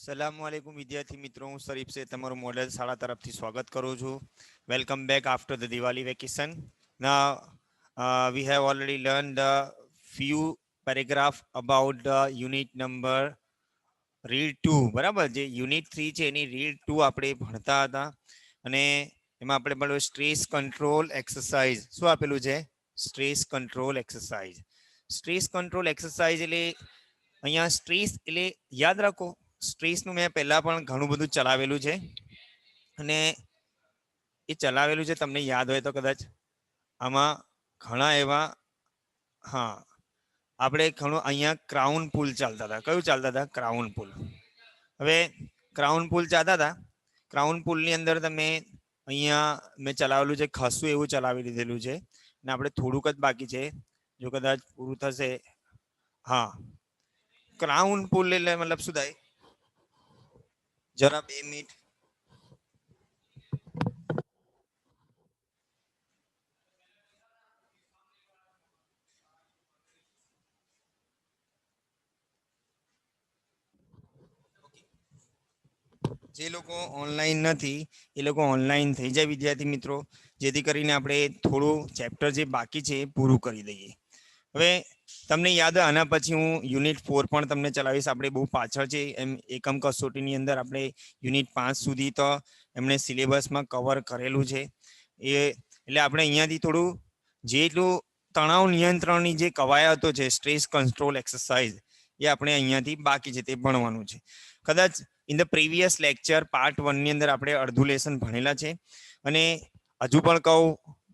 સલામવાલેકુમ વિદ્યાર્થી મિત્રો, હું શરીફ છે તમારું મોડેલ શાળા તરફથી સ્વાગત કરું છું. Welcome back after the Diwali vacation. Now we have already learned the few paragraph about the unit number read 2. બરાબર, જે યુનિટ 3 છે એની રીડ 2 આપણે ભણતા હતા અને એમાં આપણે ભણ્યું સ્ટ્રેસ કંટ્રોલ એક્સરસાઇઝ. શું આપેલું છે? Stress control exercise. Stress control exercise એટલે અહીંયા સ્ટ્રેસ એટલે યાદ રાખો, સ્ટ્રેસનું મેં પહેલા પણ ઘણું બધું ચલાવેલું છે અને એ ચલાવેલું છે તમને યાદ હોય તો કદાચ આમાં ઘણા એવા, હા, આપણે ઘણું અહીંયા ક્રાઉન પુલ ચાલતા હતા. કયું ચાલતા હતા? ક્રાઉન પુલ. હવે ક્રાઉન પુલ ચાલતા હતા. ક્રાઉન પુલની અંદર તમે અહીંયા મેં ચલાવેલું છે, ખાસું એવું ચલાવી લીધેલું છે અને આપણે થોડુંક જ બાકી છે. જો કદાચ પૂરું થશે, હા, ક્રાઉન પુલ એટલે મતલબ શું થાય? જરા 2 મિનિટ. જે લોકો ઓનલાઈન નથી એ લોકો ઓનલાઈન થઈ જાય વિદ્યાર્થી મિત્રો, જેથી કરીને આપણે થોડું ચેપ્ટર જે બાકી છે એ પૂરું કરી દઈએ. હવે તમને યાદ હોય, આના પછી હું યુનિટ 4 પણ તમને ચલાવીશ. આપણે બહુ પાછળ છે એમ એકમ કસોટીની અંદર આપણે યુનિટ 5 સુધી તો એમણે સિલેબસમાં કવર કરેલું છે. એ એટલે આપણે અહીંયાથી થોડું જેટલું તણાવ નિયંત્રણની જે કવાયતો છે, સ્ટ્રેસ કંટ્રોલ એક્સરસાઇઝ, એ આપણે અહીંયાથી બાકી છે તે ભણવાનું છે. કદાચ in the previous lecture part 1 ની અંદર આપણે અડધું લેસન ભણેલા છે અને હજુ પણ કહું,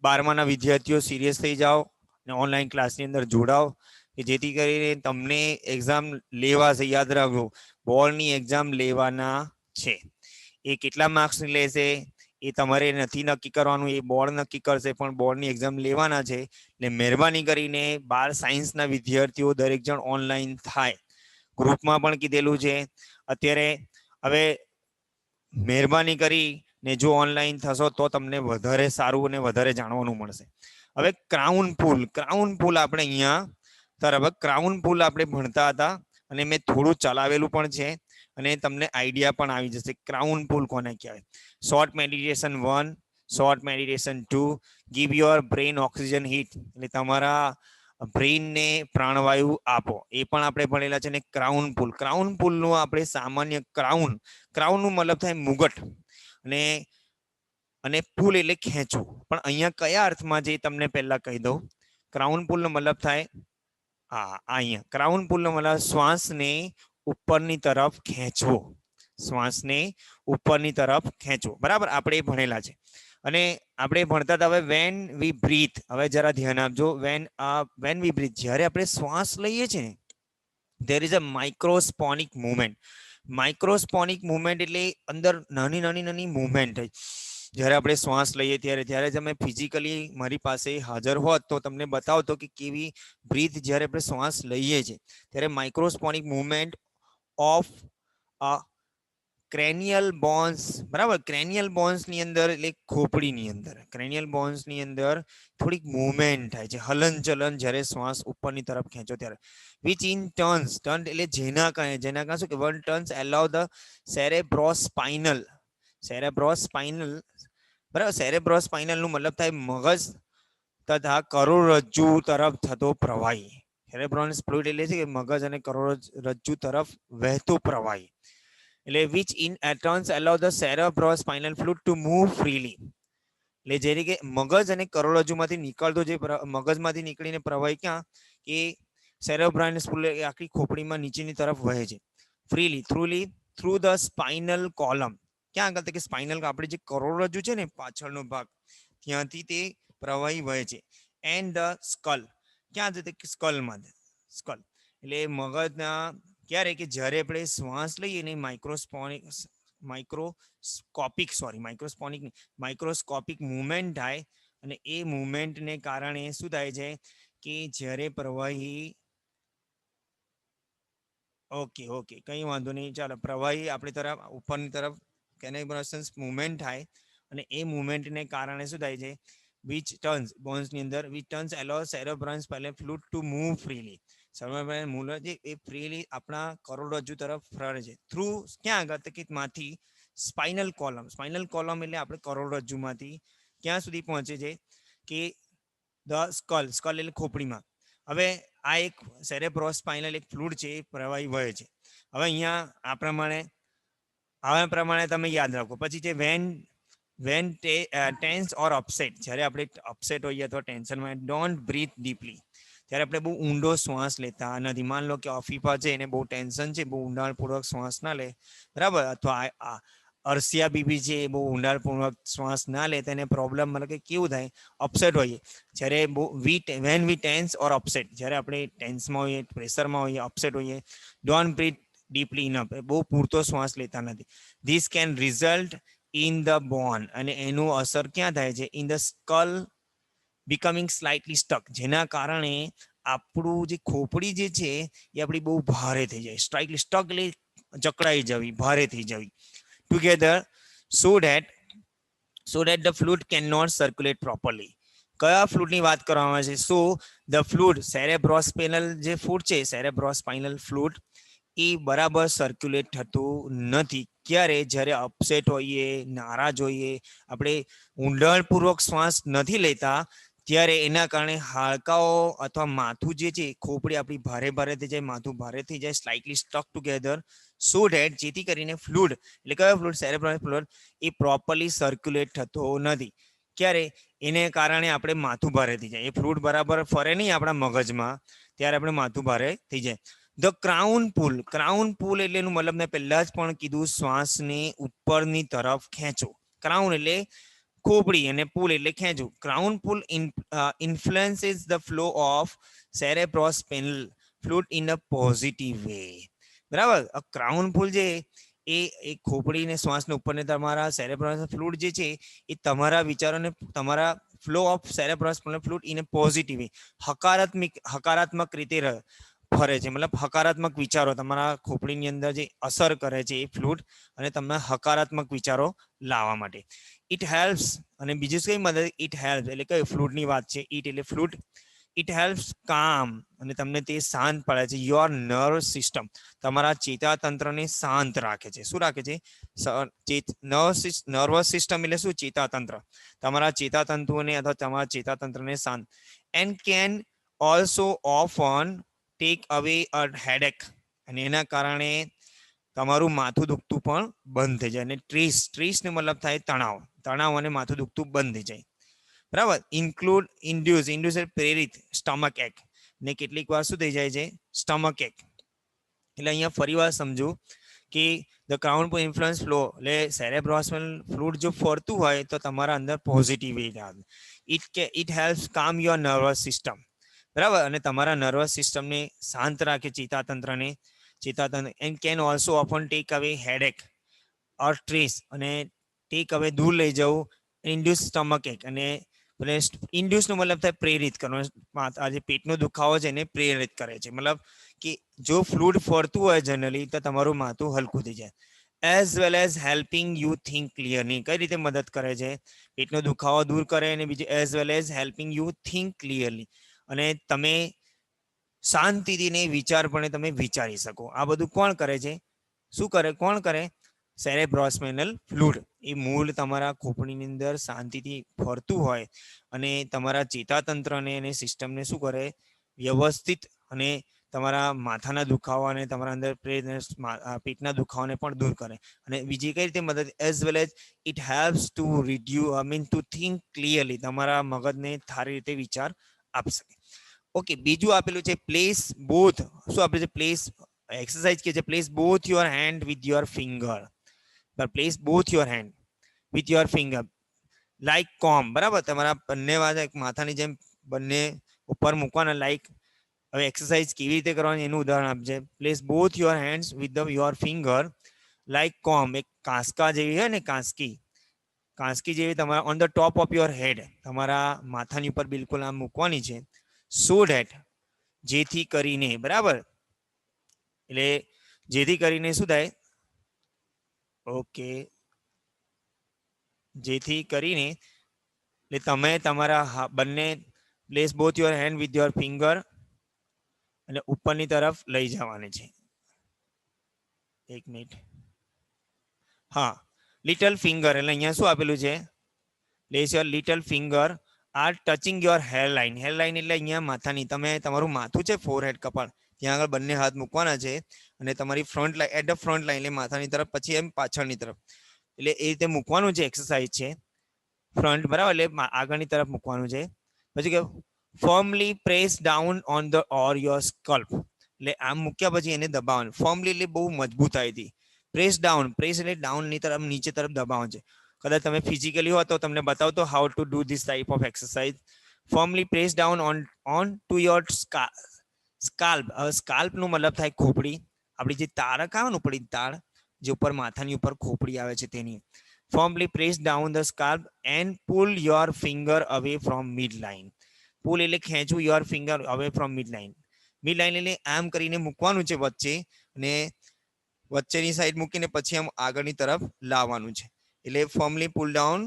12માના વિદ્યાર્થીઓ સિરિયસ થઈ જાઓ અને ઓનલાઈન ક્લાસની અંદર જોડાઓ કે જેથી કરીને તમને એક્ઝામ લેવાશે. યાદ રાખજો, બોર્ડની એક્ઝામ લેવાના છે. એ કેટલા માર્ક્સની લેશે એ તમારે નથી નક્કી કરવાનું, એ બોર્ડ નક્કી કરશે, પણ બોર્ડની એક્ઝામ લેવાના છે. એટલે મહેરબાની કરીને 12 સાયન્સના વિદ્યાર્થીઓ દરેક જણ ઓનલાઈન થાય. ગ્રુપમાં પણ કીધેલું છે. અત્યારે હવે મહેરબાની કરીને જો ઓનલાઈન થશો તો તમને વધારે સારું અને વધારે જાણવાનું મળશે. હવે ક્રાઉન પુલ આપણે અહીંયા તરફ ક્રાઉન પુલ આપણે ભણતા હતા અને મેં થોડું ચલાવેલું પણ છે અને તમને આઈડિયા પણ આવી જશે ક્રાઉન પુલ કોને કહેવાય. Short meditation 1, short meditation 2, give your brain oxygen heat, એટલે તમારા બ્રેઇનને પ્રાણવાયુ આપો, એ પણ આપણે ભણેલા છે. અને ક્રાઉન પુલનું આપણે સામાન્ય ક્રાઉનનું મતલબ થાય મુગટ અને પુલ એટલે ખેંચવું. પણ અહીંયા કયા અર્થમાં જે તમને પહેલા કહી દઉં, ક્રાઉન પુલનો મતલબ થાય, હા, અહીંયા ક્રાઉન પુલનો મતલબ શ્વાસને ઉપરની તરફ ખેંચવો, શ્વાસને ઉપરની તરફ ખેંચવો. બરાબર, આપણે એ ભણેલા છે. અને આપણે ભણતા હતા હવે વેન વી બ્રીથ. હવે જરા ધ્યાન આપજો, વેન વી બ્રીથ, જ્યારે આપણે શ્વાસ લઈએ છીએ there is a microsponic movement. Microsponic movement એટલે અંદર નાની નાની નાની મુવમેન્ટ. જ્યારે આપણે શ્વાસ લઈએ ત્યારે તમે ફિઝિકલી મારી પાસે હાજર હોત તો તમને બતાવતો કે કેવી બ્રીથ જ્યારે આપણે શ્વાસ લઈએ છીએ ત્યારે માઇક્રોસ્પોનિક મુવમેન્ટ ઓફ ક્રેનિયલ બોન્સ. બરાબર, ક્રેનિયલ બોન્સની અંદર એટલે ખોપડીની અંદર, ક્રેનિયલ બોન્સની અંદર થોડીક મુવમેન્ટ થાય છે, હલનચલન, જ્યારે શ્વાસ ઉપરની તરફ ખેંચો ત્યારે. વિચ ઇન ટર્ન એટલે જેના કારણે શું કે one turns allow the cerebrospinal. બરાબર, સેરેબ્રોસ્પાઇનલ નું મતલબ થાય મગજ તથા કરોડરજ્જુ તરફ થતો પ્રવાહી. સેરેબ્રોસ ફ્લુઇડ એટલે છે કે મગજ અને કરોડરજ્જુ તરફ વહેતો પ્રવાહી. એટલે which in turns allow the cerebrospinal fluid to move freely. એટલે જે રીતે મગજ અને કરોડરજ્જુમાંથી નીકળતો જે મગજમાંથી નીકળીને પ્રવાહી ક્યાં કે સેરેબ્રાઇનસ ફ્લુઇડ આખી ખોપડીમાં નીચેની તરફ વહે છે freely through the spinal column. ક્યાં આગળ કે સ્પાઇનલ, આપણે જે કરોડરજ્જુ છે ને પાછળનો ભાગ, ત્યાંથી તે પ્રવાહી વહે છે. એન્ડ ધ સ્કલ, ક્યાં જતે સ્કલમાં, સ્કલ એટલે મગજના ક્યારે કે જ્યારે આપણે શ્વાસ લઈએ ને માઇક્રોસ્કોપિક મુવમેન્ટ થાય અને એ મુવમેન્ટને કારણે શું થાય છે કે જ્યારે પ્રવાહી ઓકે કઈ વાંધો નહીં, ચાલો, પ્રવાહી આપણી તરફ ઉપરની તરફ કેનેબ્રસન્સ મુવમેન્ટ થાય અને એ મુવમેન્ટને કારણે શું થાય છે વિચ ટર્ન્સ બોન્સની અંદર વિચ ટર્ન્સ એલો સેરેબ્રન્સ પહેલે fluid to move freely. Survival મૂળ જે એ ફ્રીલી આપણા કરોડરજ્જુ તરફ ફરે છે થ્રુ ક્યાં આગળ તો કે માંથી સ્પાઇનલ કોલમ એટલે આપણે કરોડરજ્જુમાંથી ક્યાં સુધી પહોંચે છે કે ધ સ્કલ એટલે ખોપડીમાં. હવે આ એક સેરેબ્રોસ સ્પાઇનલ એક ફ્લુઇડ છે એ પ્રવાહી વહે છે. હવે અહીંયા આ પ્રમાણે તમે યાદ રાખો. પછી છે વેન ટેન્સ ઓર અપસેટ, જ્યારે આપણે અપસેટ હોઈએ અથવા ટેન્શનમાં, ડોન્ટ બ્રીથ ડીપલી, ત્યારે આપણે બહુ ઊંડો શ્વાસ લેતા નથી. માન લો કે અફીફા છે, એને બહુ ટેન્શન છે, બહુ ઊંડાણપૂર્વક શ્વાસ ના લે, બરાબર, અથવા અર્શિયા બીબી છે એ બહુ ઊંડાણપૂર્વક શ્વાસ ના લે, તેને પ્રોબ્લેમ મતલબ કે કેવું થાય, અપસેટ હોઈએ. જ્યારે when we tense or upset, જ્યારે આપણે ટેન્સમાં હોઈએ, પ્રેશરમાં હોઈએ, અપસેટ હોઈએ, ડોન્ટ બ્રીથ ડીપલી ઇનફ, બહુ પૂરતો શ્વાસ લેતા નથી. This can result in the bone, અને એનું અસર ક્યાં થાય છે, in the skull becoming slightly stuck, જેના કારણે આપણું જે ખોપડી જે છે એ આપણી બહુ ભારે થઈ જાય. સ્લાઇટલી સ્ટક એટલે જકડાઈ જવી, ભારે થઈ જવી together, so that the fluid cannot circulate properly. કયા ફ્લુઇડની વાત કરવામાં આવે છે? સો ધ ફ્લુઇડ સેરેબ્રોસ્પાઇનલ જે ફ્લુઇડ છે, સેરેબ્રોસ્પાઇનલ ફ્લુઇડ એ બરાબર સર્ક્યુલેટ થતું નથી. ક્યારે? જ્યારે અપસેટ હોઈએ, નારાજ હોઈએ, આપણે ઊંડાણપૂર્વક શ્વાસ નથી લેતા, ત્યારે એના કારણે હાડકાઓ અથવા માથું જે છે, ખોપડી આપણી ભારે ભારે થઈ જાય, માથું ભારે થઈ જાય, slightly stuck together, so that જેથી કરીને ફ્લુઇડ એટલે કયો ફ્લુઇડ? સેરેબ્રલ ફ્લુઇડ એ પ્રોપરલી સર્ક્યુલેટ થતો નથી. ક્યારે? એને કારણે આપણે માથું ભારે થઈ જાય. એ ફ્લુઇડ બરાબર ફરે નહીં આપણા મગજમાં, ત્યારે આપણે માથું ભારે થઈ જાય. ધ ક્રાઉન પુલ એટલે એનું મતલબ મેં પહેલા જ પણ કીધું, શ્વાસને ઉપરની તરફ ખેંચો. ક્રાઉન એટલે ખોપડી અને પુલ એટલે ખેંચવું. Crown pull influences the flow of cerebrospinal fluid in a positive way. બરાબર. ક્રાઉન પુલ છે એ ખોપડીને શ્વાસને ઉપરને તમારા સેરેબ્રસ ફ્લુઇડ જે છે એ તમારા વિચારોને, તમારા flow of cerebral fluid in a positive way, હકારાત્મક રીતે ફરે છે. મતલબ હકારાત્મક વિચારો તમારા ખોપડીની અંદર જે અસર કરે છે એ ફ્લુઇડ, અને તમને હકારાત્મક વિચારો લાવવા માટે ઇટ હેલ્પ્સ. અને બીજું કઈ મદદ? ઇટ હેલ્પ એટલે કઈ ફ્લુઇડની વાત છે, ઇટ એટલે ફ્લુઇડ. ઇટ હેલ્પ્સ કામ, અને તમને તે શાંત પાડે છે. યોર નર્વ સિસ્ટમ, તમારા ચેતાતંત્રને શાંત રાખે છે. શું રાખે છે? નર્વસ સિસ્ટમ એટલે શું? ચેતાતંત્ર. તમારા ચેતાતંતુઓને અથવા તમારા ચેતાતંત્રને શાંત. And can also often take અવે અ હેડેક, અને એના કારણે તમારું માથું દુખતું પણ બંધ થઈ જાય. અને સ્ટ્રેસ ને મતલબ થાય તણાવ અને માથું દુખતું બંધ થઈ જાય. બરાબર. ઇન્ડ્યુસ પ્રેરિત સ્ટમક એક, ને કેટલીક વાર શું થઈ જાય છે? સ્ટમક એક. એટલે અહીંયા ફરી વાર સમજુ કે the crown pull influence flow, એટલે સેરેબ્રોસ્પાઇનલ ફ્લુઇડ જો ફરતું હોય તો તમારા અંદર પોઝિટિવ આવે. It helps calm your nervous system. બરાબર. અને તમારા નર્વસ સિસ્ટમને શાંત રાખે, ચેતાતંત્ર and can also often take away headache or stress, અને ટેક અવે દૂર લઈ જવું, ઇન્ડ્યુસ સ્ટમક એક. અને ઇન્ડ્યુસ નો મતલબ થાય પ્રેરિત કરવાનો. આ જે પેટનો દુખાવો છે એને પ્રેરિત કરે છે. મતલબ કે જો ફ્લુઇડ ફરતું હોય જનરલી, તો તમારું માથું હલકું થઈ જાય. As well as helping you think clearly. કઈ રીતે મદદ કરે છે? પેટનો દુખાવો દૂર કરે, અને બીજું as well as helping you think clearly, અને તમે શાંતિથી વિચારપણે તમે વિચારી શકો. આ બધું કોણ કરે છે? શું કરે? કોણ કરે? સેરેબ્રોસ્પાઇનલ ફ્લુઇડ એ મૂળ તમારા ખોપડીની અંદર શાંતિથી ફરતું હોય, અને તમારા ચેતાતંત્રને અને સિસ્ટમને શું કરે? વ્યવસ્થિત, અને તમારા માથાના દુખાવા અને તમારા અંદર પેટના દુખાવાને પણ દૂર કરે. અને બીજી કઈ રીતે મદદ? As well as it helps to two think clearly, તમારા મગજને સારી રીતે વિચાર આપી શકે. ઓકે, બીજું આપેલું છે પ્લેસ બોથ. શું આપેલું છે? પ્લેસ એક્સરસાઇઝ કે છે place both your hand with your finger. Place both your hand with your finger like કોમ. બરાબર. તમારા બંને માથાની જેમ બંને ઉપર મૂકવાના લાઈક. હવે એક્સરસાઇઝ કેવી રીતે કરવાની એનું ઉદાહરણ આપજે. Place both your hands with your finger like comb. એક કાંસકા જેવી હોય ને, કાંસકી જેવી તમારા on the top of your head, તમારા માથાની ઉપર બિલકુલ આમ મૂકવાની છે. સો ધેટ જેથી કરીને, બરાબર, એટલે જેથી કરીને શું થાય? ઓકે, જેથી કરીને એટલે તમે તમારા બંને place both your hand with your finger અને ઉપરની તરફ લઈ જવાની છે. એક મિનિટ. હા, લિટલ ફિંગર એટલે અહીંયા શું આપેલું છે? Place your little finger are touching your hairline. Hairline એટલે અહીંયા માથાની, તમે તમારું માથું છે ફોરહેડ કપાળ, ત્યાં આગળ બંને હાથ મૂકવાના છે અને તમારી front line at the front line એટલે માથાની તરફ, પછી એમ પાછળની તરફ, એટલે એ રીતે મૂકવાનું છે. એક્સરસાઇઝ છે ફ્રન્ટ, બરાબર, એટલે આગળની તરફ મૂકવાનું છે. પછી કે ફર્મલી press down on the or your SCALP, એટલે આમ મૂક્યા પછી એને દબાવવાનું. ફર્મલી એટલે બહુ મજબૂતાઈથી. પ્રેસ ડાઉન, પ્રેસ એટલે ડાઉનની તરફ, નીચે તરફ દબાવવાનું છે. કદાચ તમે ફિઝિકલી હો તો તમને બતાવતો how to do this type of exercise. ફર્મલી press down on to your scalp. હવે સ્કાલ્પ નું મતલબ થાય ખોપડી, આપણી જે તારક આવે ને ઉપરની તાળ, જે ઉપર માથાની ઉપર ખોપડી આવે છે તેની. Firmly press down the scalp and pull your finger away from mid line. Pull એટલે ખેંચવું, your finger away from mid line. Mid line એટલે આમ કરીને મૂકવાનું છે વચ્ચે, અને વચ્ચેની સાઈડ મૂકીને પછી આમ આગળની તરફ લાવવાનું છે. એટલે firmly pull down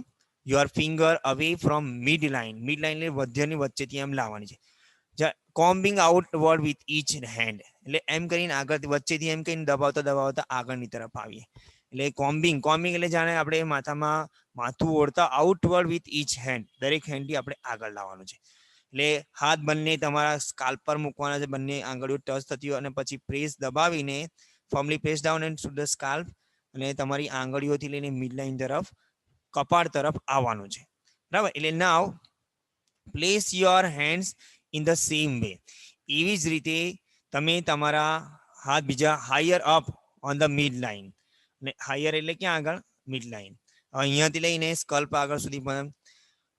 your finger away from mid line. Mid line એટલે મધ્યની વચ્ચેથી એમ લાવવાની છે. Combing outward with each hand, એટલે એમ કરીને આગળ વચ્ચેથી એમ કરીને દબાવતા દબાવતા આગળની તરફ આવીએ. એટલે કોમ્બિંગ, કોમ્બિંગ એટલે જાણે આપણે માથામાં માથું ઓળતા આઉટવર્ડ વિથ ઈચ હેન્ડ, દરેક હેન્ડથી આપણે આગળ લાવવાનું છે. એટલે હાથ બંને તમારા સ્કાલ્પ પર મૂકવાના છે, બંને આંગળીઓ ટચ થતી હોય, અને પછી પ્રેસ દબાવીને ફર્મલી press down and to the scalp, અને તમારી આંગળીઓથી લઈને મિડ લાઇન તરફ, કપાળ તરફ આવવાનું છે. બરાબર, એટલે now place your hands in the same way. એવી જ રીતે તમે તમારા હાથ બીજા higher up on the mid line, અને હાયર એટલે ક્યાં આગળ? Mid line. અહીંયાથી લઈને સ્કલ્પ આગળ સુધી પણ.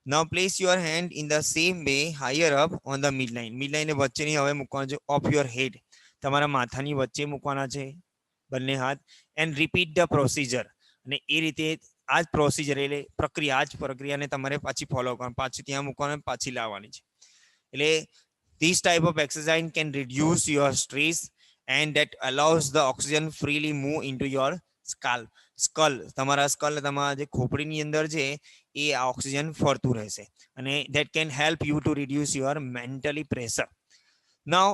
Now place your hand in the same way higher up on the mid line. Mid line વચ્ચેની હવે મૂકવાનું છે ઓફ યોર હેડ, તમારા માથાની વચ્ચે મૂકવાના છે બંને હાથ. એન્ડ રિપીટ ધ પ્રોસીજર, અને એ રીતે આ જ પ્રોસીજર એટલે પ્રક્રિયા, આ જ પ્રક્રિયાને તમારે પાછી ફોલો કરવાની, પાછી ત્યાં મૂકવાની, પાછી લાવવાની છે. એટલે this type of exercise can reduce your stress and that allows the oxygen freely move into your skull. તમારા સ્કલ, તમારા જે ખોપડીની અંદર છે એ આ ઓક્સિજન ફરતું રહેશે, અને that can help you to reduce your mentally pressure. Now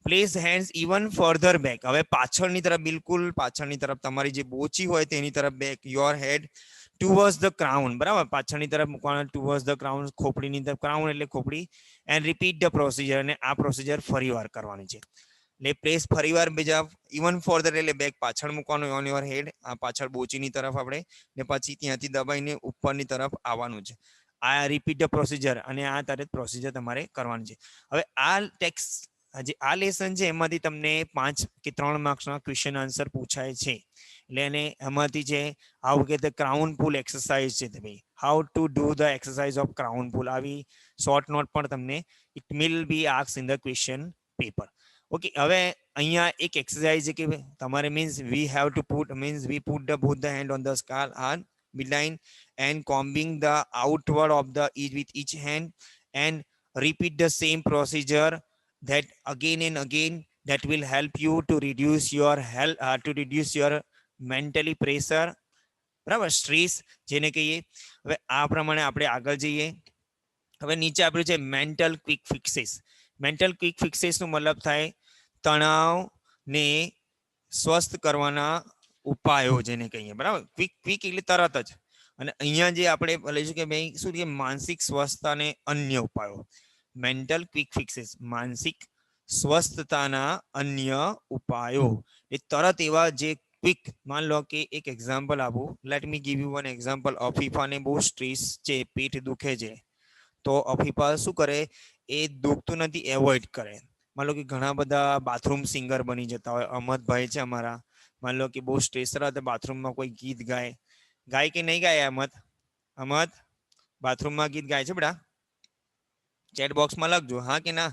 place hands even further back. હવે પાછળની તરફ, બિલકુલ પાછળની તરફ, તમારી જે બોચી હોય તેની તરફ back. Your head towards the crown, બરાબર, પાછળની તરફ મૂકવાના, ટુવર્ડ્સ ધ ક્રાઉન, ખોપડીની તરફ, ક્રાઉન એટલે ખોપડી. એન્ડ રિપીટ ધ પ્રોસીજર, અને આ પ્રોસીજર ફરીવાર કરવાની છે. એટલે પ્લેસ ફરીવાર બીજા ઇવન ફોર્ધર એટલે બેક પાછળ મૂકવાનું ઓન યોર હેડ, આ પાછળ બોચીની તરફ આપણે, ને પછી ત્યાંથી દબાઈને ઉપરની તરફ આવવાનું છે. આ રિપીટ ધ પ્રોસીજર, અને આ તારે પ્રોસીજર તમારે કરવાની છે. હવે આ ટેક્સ, જે આ લેસન છે એમાંથી તમને 5 કે 3 માર્ક્સના ક્વેશ્ચન આન્સર પૂછાય છે. એટલે એને એમાંથી છે હાઉ કે ધ ક્રાઉન પુલ એક્સરસાઇઝ છે, ભાઈ how to do the exercise of crown pull, આવી શોર્ટ નોટ પણ તમને it will be asked in the question paper. Okay, હવે અહીંયા એક એક્સરસાઇઝ છે કે તમારે means we have to put, means we put the both the hand on the skull on midline and combing the outward of the each with each hand and repeat the same procedure that again and again. That will help you to reduce your health, to reduce your mentally pressure, બરાબર, stress જેને કહીએ. હવે આ પ્રમાણે આપણે આગળ જઈએ. હવે નીચે આપ્યું છે મેન્ટલ ક્વિક ફિક્સીસ. મેન્ટલ ક્વિક ફિક્સીસ નો મતલબ થાય તણાવને સ્વસ્થ કરવાના ઉપાયો જેને કહીએ, બરાબર. ક્વિક ક્વિક એટલે તરત જ, અને અહીંયા જે આપણે લઈશું કે ભાઈ શું કે માનસિક સ્વસ્થતાને અન્ય ઉપાયો. મેન્ટલ ક્વિક ફિક્સીસ, માનસિક સ્વસ્થતાના અન્ય ઉપાયો. એ તરત એવા જે ક્વિક, માન લો કે એક એક્ઝામ્પલ આપું, let me give you one example. અફીફાને બહુ સ્ટ્રેસ છે, પેટ દુખે છે, તો અફીફા શું કરે, એ દુખતું નથી, એવોઇડ કરે. માન લો કે ઘણા બધા બાથરૂમ સિંગર બની જતા હોય, અહમદભાઈ છે અમારા, માન લો કે બહુ સ્ટ્રેસ રહે બાથરૂમમાં કોઈ ગીત ગાય, ગાય કે નહીં ગાય? અહમદ બાથરૂમમાં ગીત ગાય છે બેટા? ચેટ બોક્સમાં લખજો હા કે ના.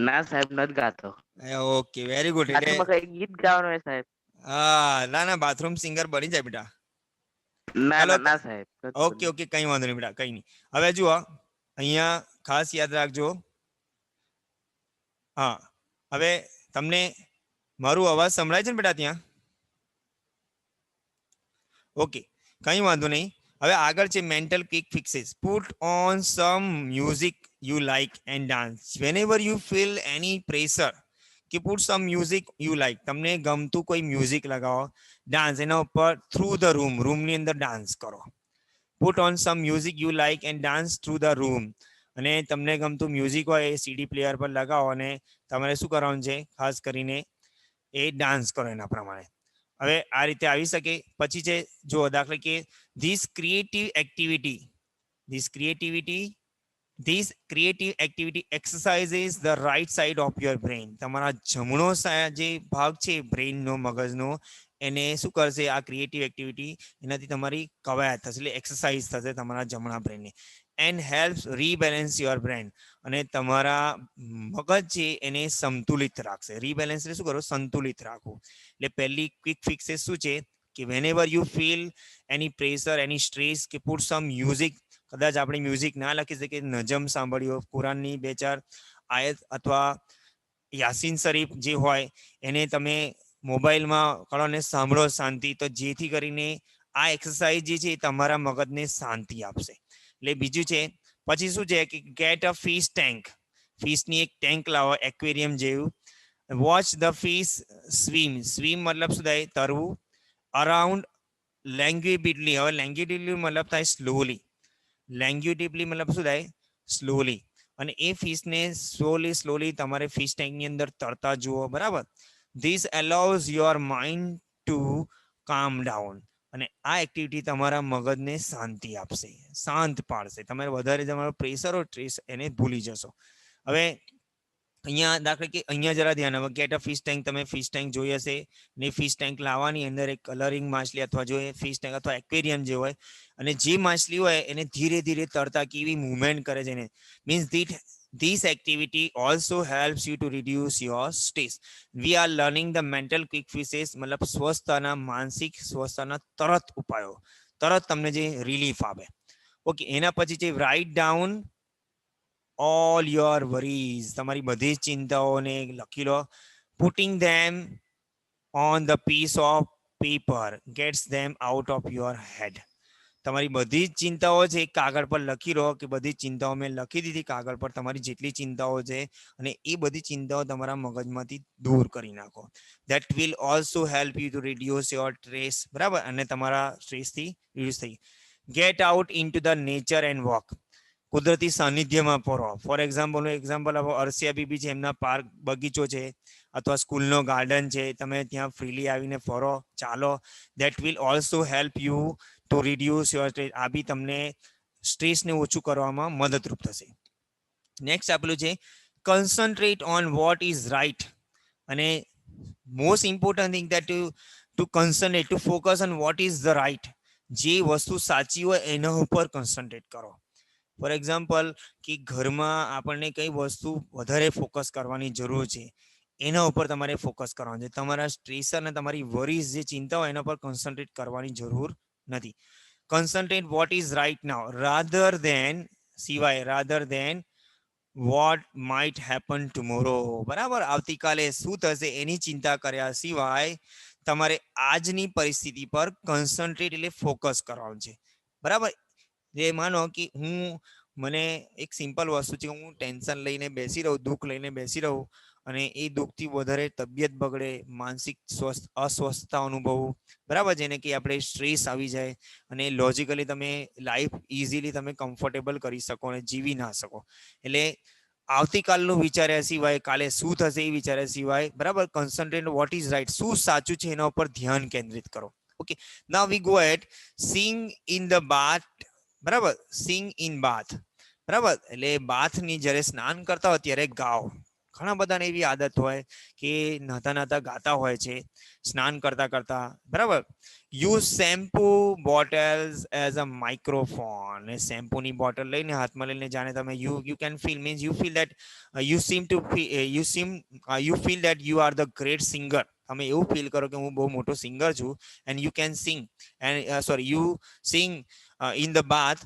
ના સાહેબ, નથી ગાતો. Okay, very good. બાથરૂમમાં કઈ ગીત ગાવાનું હોય સાહેબ? હા, ના ના, બાથરૂમ સિંગર બની જાય બેટા. ના ચાલો, ના ના સાહેબ. ઓકે ઓકે, કઈ વાંધો નહીં બેટા, કઈ નહીં. હવે જુઓ અહીંયા ખાસ યાદ રાખજો. હા, હવે તમને મારું અવાજ સંભળાય છે ને બેટા ત્યાં? ઓકે, કઈ વાંધો નહીં. હવે આગળ છે mental quick fixes. Put on some music you like and dance whenever you feel any pressure. કે put some music you like, તમને ગમતું કોઈ મ્યુઝિક લગાવો, ડાન્સ એના ઉપર થ્રુ ધ રૂમની અંદર ડાન્સ કરો. Put on some music you like and dance through the room. અને તમને ગમતું મ્યુઝિક હોય એ સીડી પ્લેયર પર લગાવો અને તમારે શું કરવાનું છે, ખાસ કરીને એ ડાન્સ કરો એના પ્રમાણે. હવે આ રીતે આવી શકે. પછી છે જો દાખલા કે this creative activity this creativity this creative activity exercises the right side of your brain. તમારા જમણો જે ભાગ છે બ્રેઇનનો, મગજનો, એને શું કરશે આ ક્રિએટિવ એક્ટિવિટી, એનાથી તમારી કવાયત થશે, એટલે એક્સરસાઇઝ થશે તમારા જમણા બ્રેઇનની. And helps rebalance your brain. અને તમારા મગજ છે એને સંતુલિત રાખશે. રીબેલેન્સ એટલે શું કરો, સંતુલિત રાખવું. એટલે પહેલી ક્વિક ફિક્સ શું છે કે વેનેવર you feel any pressure, any stress, કે પુટ સમ મ્યુઝિક. કદાચ આપણે મ્યુઝિક ના લખી શકીએ, નજમ સાંભળ્યો, કુરાનની 2-4 આયત અથવા યાસીન શરીફ જે હોય એને તમે મોબાઈલમાં કરો ને સાંભળો શાંતિ, તો જેથી કરીને આ એક્સરસાઇઝ જે છે એ તમારા મગજને શાંતિ આપશે. એટલે બીજું છે પછી શું છે કે ગેટ અ ફિશ ટેન્ક. ફિશની એક ટેન્ક લાવો એક્વેરિયમ જેવું. Watch the fish swim. Swim મતલબ શું થાય, તરવું. અરાઉન્ડ લેંગ્યુબિટલી. હવે લેંગ્યુબિટલી મતલબ થાય સ્લોલી. લેંગ્યુબિટલી મતલબ શું થાય, સ્લોલી. અને એ ફિશને સ્લોલી તમારે ફિશ ટેન્કની અંદર તરતા જુઓ, બરાબર. This allows your mind to કામ ડાઉન. અને આ એક્ટિવિટી તમારા મગજને શાંતિ આપશે, શાંત પાડશે. તમારે વધારે તમારો પ્રેશર or સ્ટ્રેસ એને ભૂલી જશો. હવે અહીંયા દાખલા કે અહીંયા જરા ધ્યાન આવે, ગેટ અ ફિશ ટેન્ક. તમે ફિશ ટેન્ક જોઈ હશે ને, ફિશ ટેન્ક લાવવાની અંદર એક કલરિંગ માછલી અથવા જો ફિશ ટેન્ક અથવા એક્વેરિયમ જે હોય, અને જે માછલી હોય એને ધીરે ધીરે તરતા કેવી મુવમેન્ટ કરે છે ને, means this activity also helps you to reduce your stress. We are learning the mental quick fixes, મતલબ સ્વસ્થતાના, માનસિક સ્વસ્થતાના તરત ઉપાયો, તરત તમને જે રિલીફ આપે. ઓકે, એના પછી છે write down all your worries. તમારી બધી જ ચિંતાઓને લખી લો. Putting them on the piece of paper gets them out of your head. તમારી બધી જ ચિંતાઓ છે કાગળ પર લખી લો, કે બધી ચિંતાઓ મેં લખી દીધી કાગળ પર, તમારી જેટલી ચિંતાઓ છે, અને એ બધી ચિંતાઓ તમારા મગજમાંથી દૂર કરી નાખો. That will also help you to reduce your stress. બરાબર, અને તમારા સ્ટ્રેસથી રિડ્યુસ થઈ. Get out into the nature and walk. કુદરતી સાનિધ્યમાં ફરો. ફોર એક્ઝામ્પલ આપો, અરસિયા બીબી છે, એમના પાર્ક બગીચો છે અથવા સ્કૂલનો ગાર્ડન છે, તમે ત્યાં ફ્રીલી આવીને ફરો, ચાલો. That will also help you to reduce your stress. આ બી તમને સ્ટ્રેસને ઓછું કરવામાં મદદરૂપ થશે. નેક્સ્ટ આપેલું છે concentrate on what is right. અને most important thing that to concentrate, to focus on what is the right. જે વસ્તુ સાચી હોય એના ઉપર કોન્સન્ટ્રેટ કરો. ફોર એક્ઝામ્પલ કે ઘરમાં આપણને કઈ વસ્તુ વધારે ફોકસ કરવાની જરૂર છે, એના ઉપર તમારે ફોકસ કરવાનું છે. તમારા સ્ટ્રેસ અને તમારી વરીઝ જે ચિંતા હોય એના પર કોન્સન્ટ્રેટ કરવાની જરૂર નથી. Concentrate what is right now rather than what might happen tomorrow. બરાબર, આવતીકાલે શું થશે એની ચિંતા કર્યા સિવાય તમારે આજની પરિસ્થિતિ પર કોન્સન્ટ્રેટ એટલે ફોકસ કરવાનું છે. બરાબર, જે માનો કે મને એક સિમ્પલ વસ્તુ છે, હું ટેન્શન લઈને બેસી રહું, દુઃખ લઈને બેસી રહું, અને એ દુઃખથી વધારે તબિયત બગડે, માનસિક અસ્વસ્થતા અનુભવું, બરાબર, જેને કે આપણે સ્ટ્રેસ આવી જાય, અને લોજિકલી તમે લાઈફ ઇઝીલી તમે કમ્ફર્ટેબલ કરી શકો અને જીવી ના શકો. એટલે આવતીકાલનું વિચાર્યા સિવાય, કાલે શું થશે એ વિચાર્યા સિવાય, બરાબર, કોન્સન્ટ્રેટ વોટ ઇઝ રાઈટ, શું સાચું છે એના ઉપર ધ્યાન કેન્દ્રિત કરો. Okay, now we go at sing in the bath. બરાબર, સિંગ ઇન બાથ. બરાબર, એટલે બાથની જ્યારે સ્નાન કરતા હોય ત્યારે ગાઓ. ઘણા બધાને એવી આદત હોય કે નાતા ગાતા હોય છે સ્નાન કરતા કરતા. બરાબર, use shampoo bottles as a microphone. અને શેમ્પુની બોટલ લઈને હાથમાં લઈને જાણે તમે you can feel, means you feel that you feel that you are the great singer. તમે એવું ફીલ કરો કે હું બહુ મોટો સિંગર છું, and you can sing and sorry you sing in the bath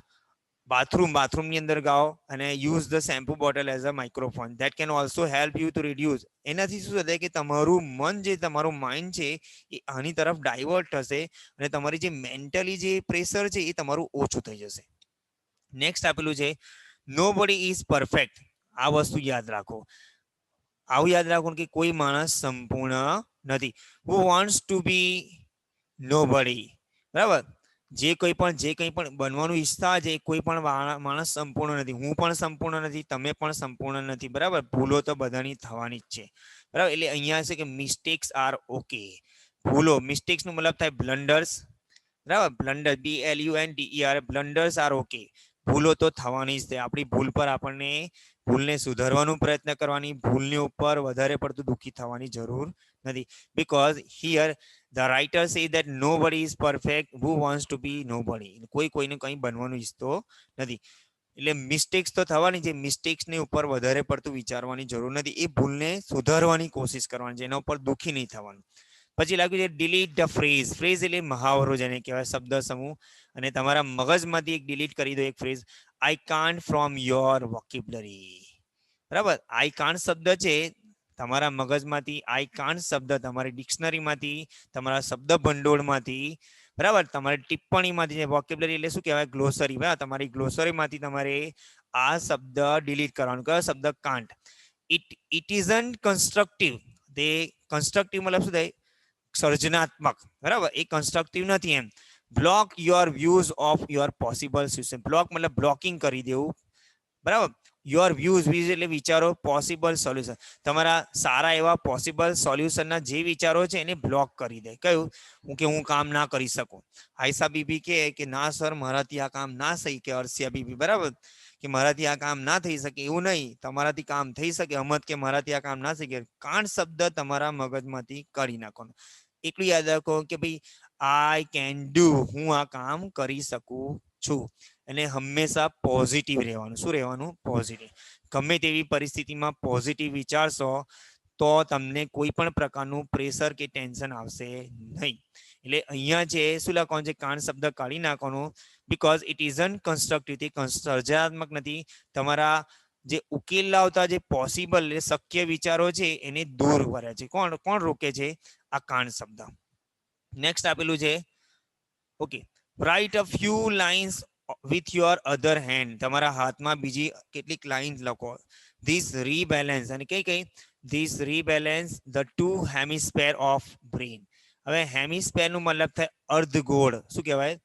બાથરૂમની અંદર ગાઓ અને use the shampoo bottle as a microphone that can also help you to reduce. એનાથી શું થશે કે તમારું મન જે તમારું માઇન્ડ છે એ આની તરફ ડાયવર્ટ થશે અને તમારી જે મેન્ટલી જે પ્રેશર છે એ તમારું ઓછું થઈ જશે. નેક્સ્ટ આપેલું છે નો બોડી ઇઝ પરફેક્ટ. આ વસ્તુ યાદ રાખો. આવું યાદ રાખો કે કોઈ માણસ સંપૂર્ણ નથી. Who wants to be nobody. બરાબર. જે કંઈ પણ બનવાનું ઈચ્છતા છે કોઈ પણ માણસ સંપૂર્ણ નથી. હું પણ સંપૂર્ણ નથી, તમે પણ સંપૂર્ણ નથી. બરાબર. ભૂલો તો બધાની થવાની જ છે. બરાબર. એટલે અહીંયા છે કે મિસ્ટેક્સ આર ઓકે. ભૂલો, મિસ્ટેક્સ નું મતલબ થાય બ્લન્ડર્સ. બરાબર. Blunder BLUNDER, blunders are okay. ભૂલો તો થવાની જ છે. આપણી ભૂલ પર આપણને ભૂલને સુધારવાનો પ્રયત્ન કરવાની, ભૂલની ઉપર વધારે પડતું દુઃખી થવાની જરૂર નથી. Because here the writer say that nobody is perfect who wants to be nobody. કોઈ કોઈને કંઈ બનવાનું ઈચ્છતો નથી. એટલે મિસ્ટેક્સ તો થવાની છે. મિસ્ટેક્સની ઉપર વધારે પડતું વિચારવાની જરૂર નથી. એ ભૂલને સુધારવાની કોશિશ કરવાની છે. એના ઉપર દુઃખી નહીં થવાનું. પછી લાગ્યું છે ડિલીટ ધ ફ્રેઝ. ફ્રેઝ એટલે મહાવરો જેને કહેવાય, શબ્દ સમૂહ. અને તમારા મગજમાંથી એક ડિલીટ કરી દો એક phrase. I can't from your vocabulary. બરાબર. આઈ કાન્ટ શબ્દ છે તમારા મગજમાંથી, આઈ કાન્ટ શબ્દ તમારી ડિક્શનરીમાંથી, તમારા શબ્દ ભંડોળમાંથી, બરાબર, તમારી ટિપ્પણીમાંથી, વોકેબ્યુલરી એટલે શું કહેવાય, ગ્લોસરી. બરાબર. તમારી ગ્લોસરીમાંથી તમારે આ શબ્દ ડિલીટ કરવાનો. કયો શબ્દ? કાન્ટ. It isn't constructive. તે કન્સ્ટ્રક્ટિવ મતલબ શું થાય? સર્જનાત્મક. બરાબર. એ કન્સ્ટ્રક્ટિવ નથી એમ. Block your views of your possible solution. Block મતલબ બ્લોકિંગ કરી દેવું. બરાબર. યોર વ્યૂઝ એટલે વિચારો, પોસિબલ સોલ્યુશન. તમારા સારા એવા પોસિબલ સોલ્યુશનના જે વિચારો છે એને બ્લોક કરી દે. કયું? હું કામ ના કરી શકું. આયશા બીબી કે ના સર મારાથી આ કામ ના થઈ કે અર્શિયા બીબી, બરાબર, કે મારાથી આ કામ ના થઈ શકે. એવું નહીં, તમારાથી કામ થઈ શકે. અમત કે મારાથી આ કામ ના થઈ શકે. કાંડ શબ્દ તમારા મગજમાંથી કરી નાખવાનો. એટલું યાદ રાખો કે ભાઈ આઈ કેન ડુ, હું આ કામ કરી શકું છું. અને હંમેશા પોઝિટિવ રહેવાનું. શું રહેવાનું? પોઝિટિવ. ગમે તેવી પરિસ્થિતિમાં પોઝિટિવ વિચારશો તો તમને કોઈ પણ પ્રકારનું પ્રેશર કે ટેન્શન આવશે નહીં. એટલે અહીંયા છે શું લખવાનું છે? કાન શબ્દ કાઢી નાખવાનો. Because it isn't constructive. તે સર્જનાત્મક નથી. તમારા જે ઉકેલ લાવતા જે પોસિબલ શક્ય વિચારો છે એને દૂર કરે છે. કોણ રોકે છે? આ કાન શબ્દ. નેક્સ્ટ આપેલું છે okay, write a few lines with your other hand. તમારા હાથમાં બીજી કેટલીક લાઇન્સ લખો. This rebalance. અને કઈ this rebalance the two hemisphere of brain. હવે હેમિસ્ફેર નું મતલબ થાય અર્ધગોળ. શું કહેવાય?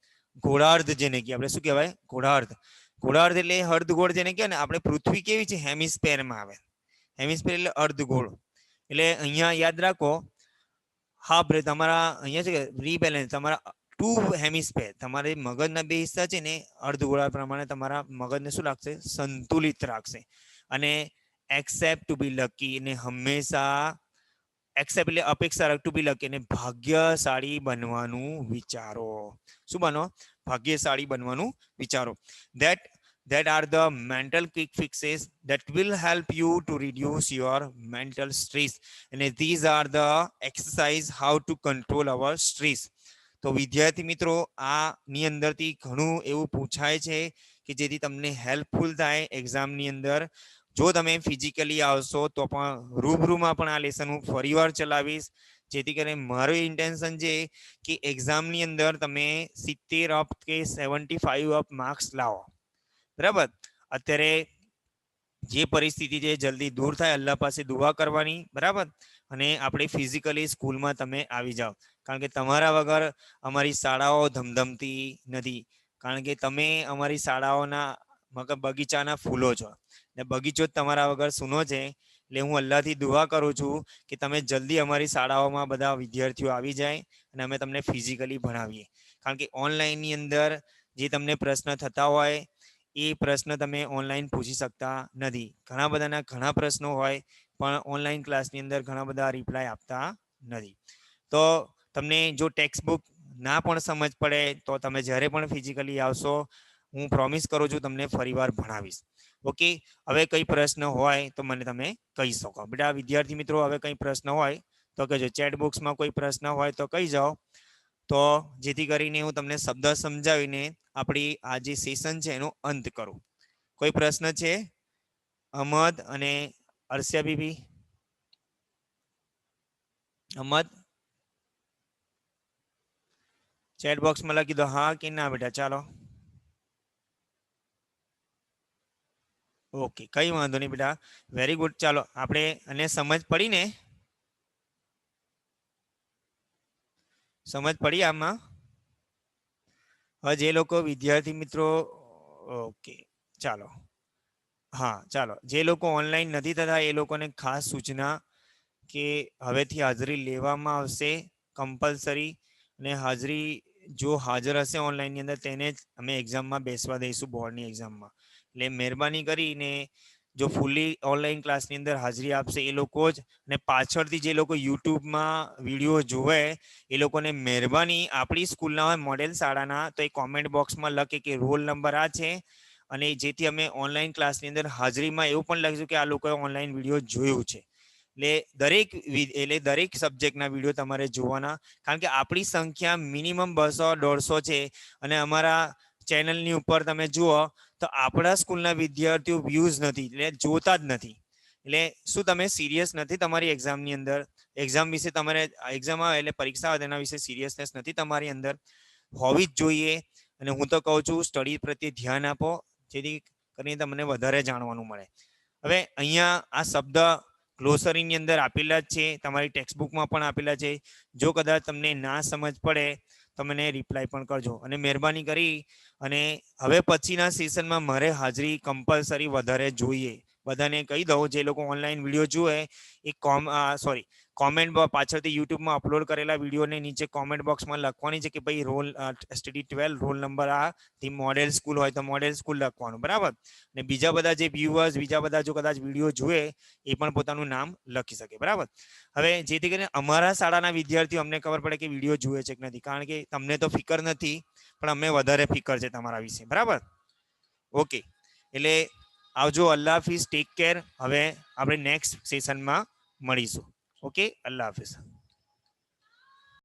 ગોળાર્ધ જેને કે આપણે શું કહેવાય? ગોળાર્ધ. ગોળાર્ધ એટલે અર્ધગોળ જેને કહેવાય ને. આપણે પૃથ્વી કેવી છે? હેમિસ્ફેરમાં આવે. હેમિસ્ફેર એટલે અર્ધગોળ. એટલે અહીંયા યાદ રાખો. હા બ્રે, તમારા અહીંયા છે કે રીબેલેન્સ. તમારા ટુ હેમિસ્ફેર, તમારે મગજના બે હિસ્સા છે ને અર્ધગોળા પ્રમાણે તમારા મગજને શું રાખશે? સંતુલિત રાખશે. અને એક્સેપ્ટ ટુ બી લકી. ને હંમેશા એક્સેપ્ટ એટલે અપેક્ષા રાખ, ટુ બી લકી અને ભાગ્યશાળી બનવાનું વિચારો. શું બનો? ભાગ્યશાળી બનવાનું વિચારો. That are the mental quick fixes that will help you to reduce your mental stress. And these are the exercise how to control our stress. તો વિદ્યાર્થી મિત્રો, આની અંદરથી ઘણું એવું પૂછાય છે કે જેથી તમને હેલ્પફુલ થાય એક્ઝામની અંદર. જો તમે ફિઝિકલી આવશો તો પણ રૂબરૂમાં પણ આ લેસન હું ફરીવાર ચલાવીશ, જેથી કરીને મારું ઇન્ટેન્શન છે કે એક્ઝામની અંદર તમે 70 અપ કે 75 અપ માર્ક્સ લાવો. બરાબર. અત્યારે જે પરિસ્થિતિ છે જલ્દી દૂર થાય, અલ્લાહ પાસે દુઆ કરવાની. બરાબર. અને આપણે ફિઝિકલી સ્કૂલમાં તમે આવી જાઓ, કારણ કે તમારા વગર અમારી શાળાઓ ધમધમતી નથી. કારણ કે તમે અમારી શાળાઓના બગીચાના ફૂલો છો ને બગીચો જ તમારા વગર સૂનો છે. એટલે હું અલ્લાહથી દુઆ કરું છું કે તમે જલ્દી અમારી શાળાઓમાં બધા વિદ્યાર્થીઓ આવી જાય અને અમે તમને ફિઝિકલી ભણાવીએ. કારણ કે ઓનલાઈનની અંદર જે તમને પ્રશ્ન થતા હોય એ પ્રશ્ન તમે ઓનલાઈન પૂછી શકતા નથી. ઘણા બધાના ઘણા પ્રશ્નો હોય પણ ઓનલાઈન ક્લાસની અંદર ઘણા બધા રિપ્લાય આપતા નથી. તો તમને જો ટેક્સ્ટ બુક ના પણ સમજ પડે તો તમે જ્યારે પણ ફિઝિકલી આવશો, હું પ્રોમિસ કરું છું તમને ફરીવાર ભણાવીશ. ઓકે. હવે કઈ પ્રશ્ન હોય તો મને તમે કહી શકો. બેટા વિદ્યાર્થી મિત્રો, હવે કઈ પ્રશ્ન હોય તો કહેજો. ચેટ બોક્સમાં કોઈ પ્રશ્ન હોય તો કહી જાઓ. તો જેથી કરીને હું તમને શબ્દ સમજાવીને આપણી આ જે સેશન છે એનો અંત કરું. કોઈ પ્રશ્ન છે? અહમદ અને અર્ષિયા બીબી. અહમદ ચેટ બોક્સમાં લખી દો હા કે ના બેટા. ચાલો, ઓકે, કઈ વાંધો નહીં બેટા. Very good. ચાલો, આપણે અને સમજ પડી ને? સમજ પડી આમાં? હવે જે લોકો વિદ્યાર્થી મિત્રો, ઓકે ચાલો, હા ચાલો, જે લોકો ઓનલાઈન નથી થતા એ લોકોને ખાસ સૂચના કે હવેથી હાજરી લેવામાં આવશે કમ્પલસરી. અને હાજરી જો હાજર હશે ઓનલાઈનની અંદર તેને જ અમે એક્ઝામમાં બેસવા દઈશું, બોર્ડની એક્ઝામમાં. એટલે મહેરબાની કરીને જો ફૂલી ઓનલાઈન ક્લાસની અંદર હાજરી આપશે એ લોકો જ. અને પાછળથી જે લોકો યુટ્યુબમાં વિડીયો જોવે એ લોકોને મહેરબાની આપણી સ્કૂલના હોય મોડેલ શાળાના તો એ કોમેન્ટ બોક્સમાં લખે કે રોલ નંબર આ છે. અને જેથી અમે ઓનલાઈન ક્લાસની અંદર હાજરીમાં એવું પણ લખીશું કે આ લોકોએ ઓનલાઈન વિડીયો જોયું છે. એટલે દરેક સબ્જેક્ટના વિડીયો તમારે જોવાના. કારણ કે આપણી સંખ્યા મિનિમમ 200-150 છે. અને અમારા ચેનલની ઉપર તમે જુઓ તો આપણા સ્કૂલના વિદ્યાર્થીઓ વ્યૂઝ નથી, એટલે જોતા જ નથી. એટલે શું તમે સિરિયસ નથી તમારી એક્ઝામની અંદર? એક્ઝામ વિશે તમારે એક્ઝામ આવે એટલે પરીક્ષા આવે તેના વિશે સિરિયસનેસ નથી તમારી અંદર? હોવી જ જોઈએ. અને હું તો કહું છું સ્ટડી પ્રત્યે ધ્યાન આપો જેથી કરીને તમને વધારે જાણવાનું મળે. હવે અહીંયા આ શબ્દ ગ્લોસરીની અંદર આપેલા જ છે, તમારી ટેક્સ્ટબુકમાં પણ આપેલા છે. જો કદાચ તમને ના સમજ પડે તો મને રિપ્લાય પણ કરજો. અને મહેરબાની કરી અને હવે પછીના સેશનમાં મારે હાજરી કમ્પલસરી વધારે જોઈએ. બધાને કહી દઉં જે લોકો ઓનલાઈન વિડીયો જુએ એ કોમેન્ટ પાછળથી યુટ્યુબમાં અપલોડ કરેલા વિડીયોને નીચે કોમેન્ટ બોક્સમાં લખવાની છે કે ભાઈ રોલ સ્ટડી 12 રોલ નંબર આ થી મોડેલ સ્કૂલ હોય તો મોડેલ સ્કૂલ લખવાનું, બરાબર. અને બીજા બધા જે વ્યુઅર્સ બીજા બધા જો કદાચ વિડીયો જુએ એ પણ પોતાનું નામ લખી શકે, બરાબર. હવે જેથી કરીને અમારા શાળાના વિદ્યાર્થીઓ અમને ખબર પડે કે વિડીયો જુએ છે કે નથી. કારણ કે તમને તો ફિકર નથી પણ અમને વધારે ફિકર છે તમારા વિશે, બરાબર. ઓકે, એટલે આવજો. અલ્લાહ હાફિઝ, ટેક કેર. હવે આપણે નેક્સ્ટ સેશનમાં મળીશું. ઓકે, અલ્લાહ હાફિઝ.